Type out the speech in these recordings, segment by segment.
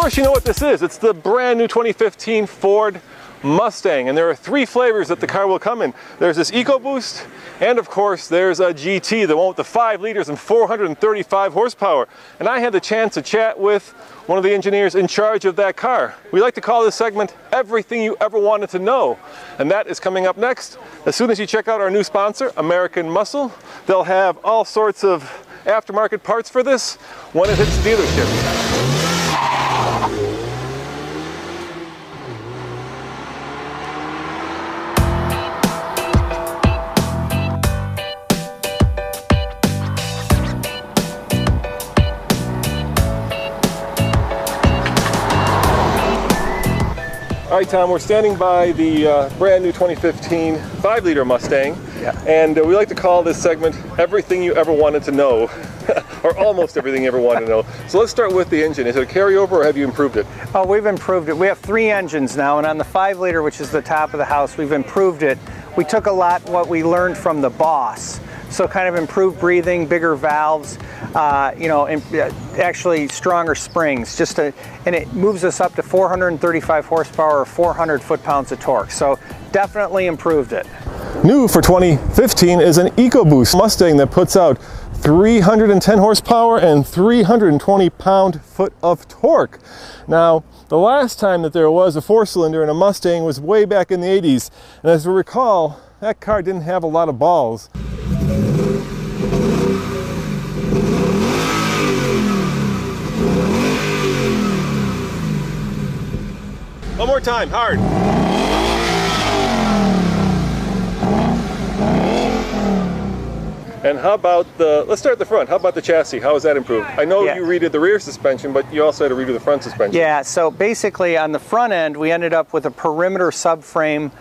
course you know what this is. It's the brand new 2015 Ford Mustang, and there are three flavors that the car will come in. There's this EcoBoost, and of course there's a GT, the one with the 5 liters and 435 horsepower. And I had the chance to chat with one of the engineers in charge of that car. We like to call this segment Everything You Ever Wanted to Know, and that is coming up next. As soon as you check out our new sponsor, American Muscle, they'll have all sorts of aftermarket parts for this when it hits the dealership. All right, Tom, we're standing by the brand new 2015 5-liter Mustang, and we like to call this segment Everything You Ever Wanted to Know, or almost everything you ever wanted to know. So let's start with the engine. Is it a carryover or have you improved it? Oh, we've improved it. We have 3 engines now, and on the 5-liter, which is the top of the house, we've improved it. We took a lot what we learned from the Boss. So kind of improved breathing, bigger valves, you know, and actually stronger springs. And it moves us up to 435 horsepower or 400 foot-pounds of torque. So definitely improved it. New for 2015 is an EcoBoost Mustang that puts out 310 horsepower and 320 pound-foot of torque. Now, the last time that there was a 4-cylinder in a Mustang was way back in the 80s. And as we recall, that car didn't have a lot of balls. One more time, hard. And how about let's start at the front. How about the chassis? How has that improved? I know you redid the rear suspension, but you also had to redo the front suspension. Yeah, so basically on the front end, we ended up with a perimeter subframe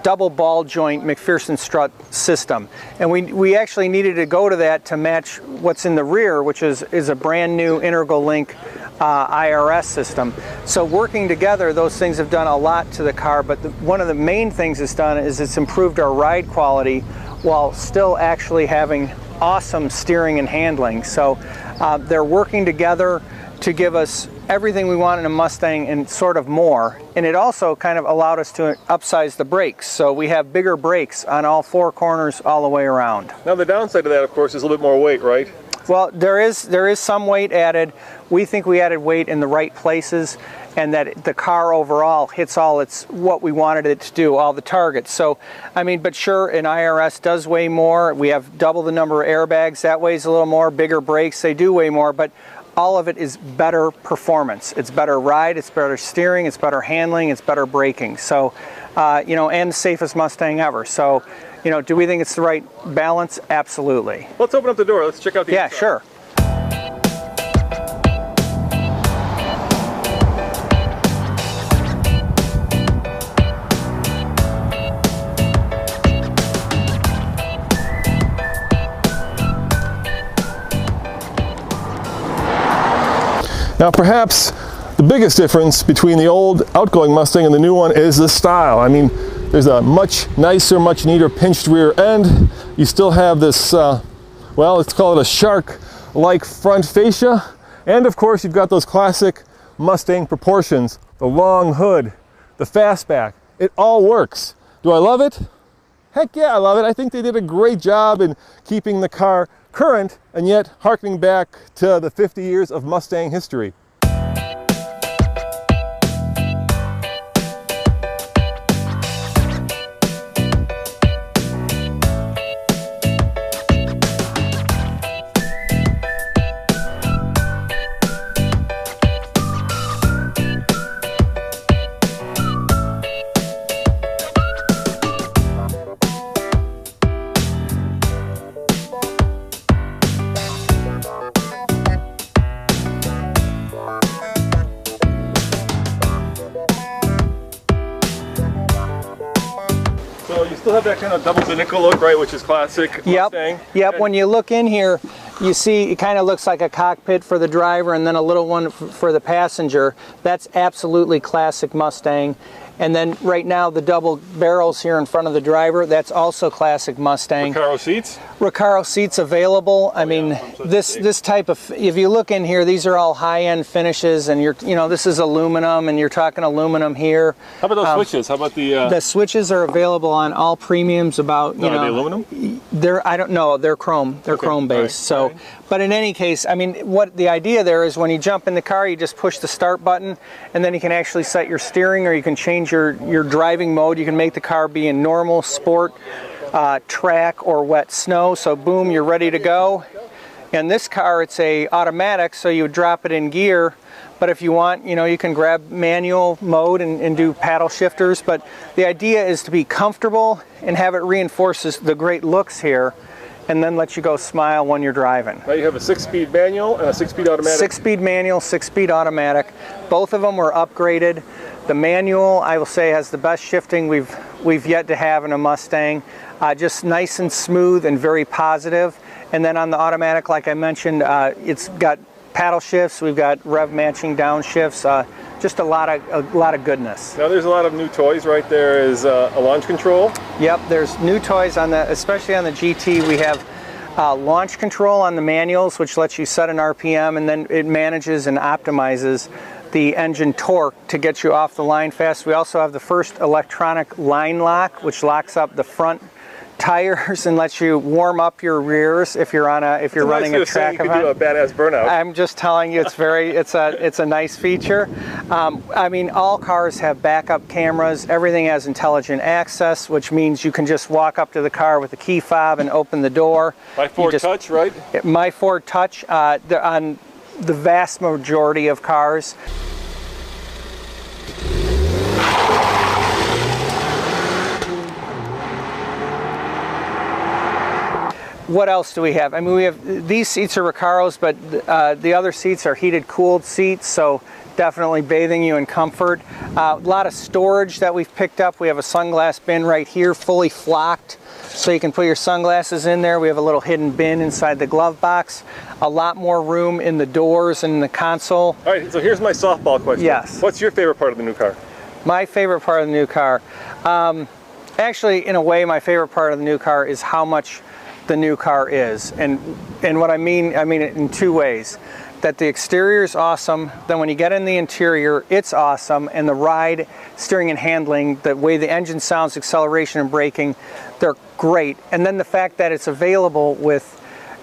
double ball joint McPherson strut system, and we actually needed to go to that to match what's in the rear, which is a brand new integral link IRS system. So working together, those things have done a lot to the car, but one of the main things it's done is it's improved our ride quality while still actually having awesome steering and handling. So they're working together to give us everything we want in a Mustang and sort of more. And it also kind of allowed us to upsize the brakes. So we have bigger brakes on all 4 corners all the way around. Now the downside of that, of course, is a little bit more weight, right? Well, there is some weight added. We think we added weight in the right places, and that the car overall hits what we wanted it to do, all the targets. So, I mean, but sure, an IRS does weigh more. We have double the number of airbags. That weighs a little more. Bigger brakes, they do weigh more, but all of it is better performance. It's better ride, it's better steering, it's better handling, it's better braking. So, you know, and the safest Mustang ever. So, you know, do we think it's the right balance? Absolutely. Let's open up the door. Let's check out the inside. Yeah, sure. Now perhaps the biggest difference between the old outgoing Mustang and the new one is the style. I mean, there's a much nicer, much neater pinched rear end. You still have this, well, let's call it a shark-like front fascia. And of course, you've got those classic Mustang proportions, the long hood, the fastback. It all works. Do I love it? Heck yeah, I love it. I think they did a great job in keeping the car current and yet harkening back to the 50 years of Mustang history. So you still have that kind of double binnacle look, right, which is classic Mustang? Yep. When you look in here, you see it kind of looks like a cockpit for the driver and then a little one for the passenger. That's absolutely classic Mustang. And then right now the double barrels here in front of the driver, that's also classic Mustang. Recaro seats? Recaro seats available. I mean, this type of, if you look in here, these are all high-end finishes, and this is aluminum, and you're talking aluminum here. How about those switches? How about the switches are available on all premiums. About, are they aluminum? I don't know. They're chrome. They're chrome based. Right. So, but in any case, I mean, what the idea there is, when you jump in the car, you just push the start button, and then you can actually set your steering, or you can change your driving mode. You can make the car be in normal, sport, track, or wet snow. So boom, you're ready to go. And this car, it's a automatic, so you would drop it in gear. But if you want, you can grab manual mode and do paddle shifters. But the idea is to be comfortable and have it reinforces the great looks here, and then let you go smile when you're driving. Now you have a 6-speed manual and a 6-speed automatic. 6-speed manual, 6-speed automatic. Both of them were upgraded. The manual, I will say, has the best shifting we've yet to have in a Mustang. Just nice and smooth and very positive. And then on the automatic, like I mentioned, it's got paddle shifts. We've got rev matching downshifts. Just a lot of goodness. Now there's a lot of new toys. Right there is a launch control. Yep, there's new toys on especially on the GT. We have launch control on the manuals, which lets you set an RPM, and then it manages and optimizes the engine torque to get you off the line fast. We also have the first electronic line lock, which locks up the front tires and lets you warm up your rears if you're running a track event. You could do a badass burnout. I'm just telling you, it's a nice feature. I mean, all cars have backup cameras. Everything has intelligent access, which means you can just walk up to the car with a key fob and open the door. My Ford Touch, right? My Ford Touch on the vast majority of cars. What else do we have? I mean, we have, these seats are Recaros, but the other seats are heated, cooled seats, so definitely bathing you in comfort. A lot of storage that we've picked up. We have a sunglass bin right here, fully flocked, so you can put your sunglasses in there. We have a little hidden bin inside the glove box. A lot more room in the doors and in the console. All right, so here's my softball question. Yes. What's your favorite part of the new car? My favorite part of the new car? Actually, in a way, my favorite part of the new car is how much the new car is, and what I mean it in two ways. That the exterior is awesome, then when you get in the interior, it's awesome, and the ride, steering and handling, the way the engine sounds, acceleration and braking, they're great. And then the fact that it's available with,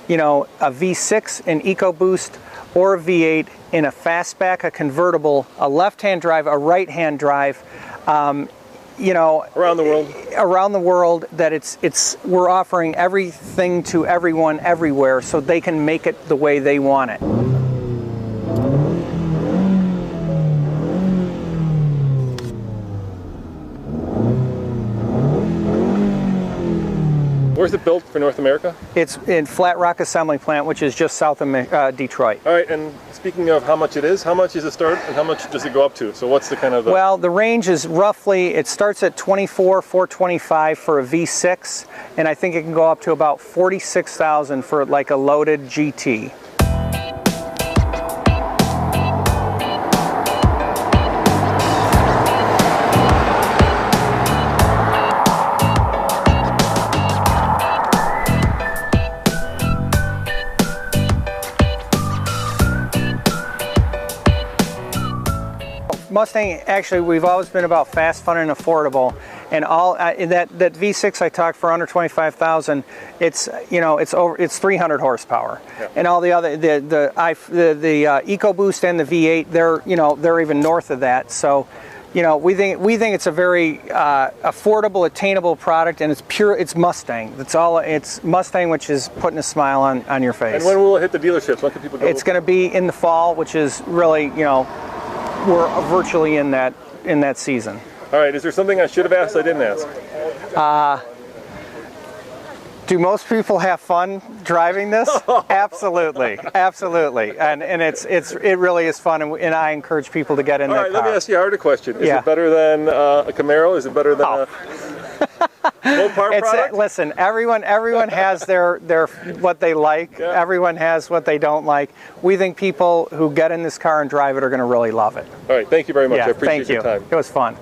a V6, an EcoBoost, or a V8 in a fastback, a convertible, a left-hand drive, a right-hand drive, around the world, that we're offering everything to everyone everywhere, so they can make it the way they want it. Where's it built for North America? It's in Flat Rock Assembly Plant, which is just south of Detroit. All right, and speaking of how much it is the start, and how much does it go up to? So what's the kind of... Well, the range is roughly, it starts at $24,425 for a V6, and I think it can go up to about $46,000 for like a loaded GT. Mustang, actually, we've always been about fast, fun, and affordable. And all that V6 I talked for under $25,000, it's it's 300 horsepower. Yeah. And all the other the EcoBoost and the V8, they're even north of that. So, we think it's a very affordable, attainable product, and it's Mustang. It's Mustang, which is putting a smile on your face. And when will it hit the dealerships? When can people go? It's going to be in the fall, which is really, we're virtually in that season. All right, is there something I should have asked I didn't ask? Do most people have fun driving this? Absolutely, absolutely, and it really is fun, and I encourage people to get in that car. All right, let me ask you a harder question. Is it better than a Camaro? Is it better than a low-par product? Listen, everyone has their what they like. Yeah. Everyone has what they don't like. We think people who get in this car and drive it are going to really love it. All right, thank you very much. I appreciate your time. It was fun.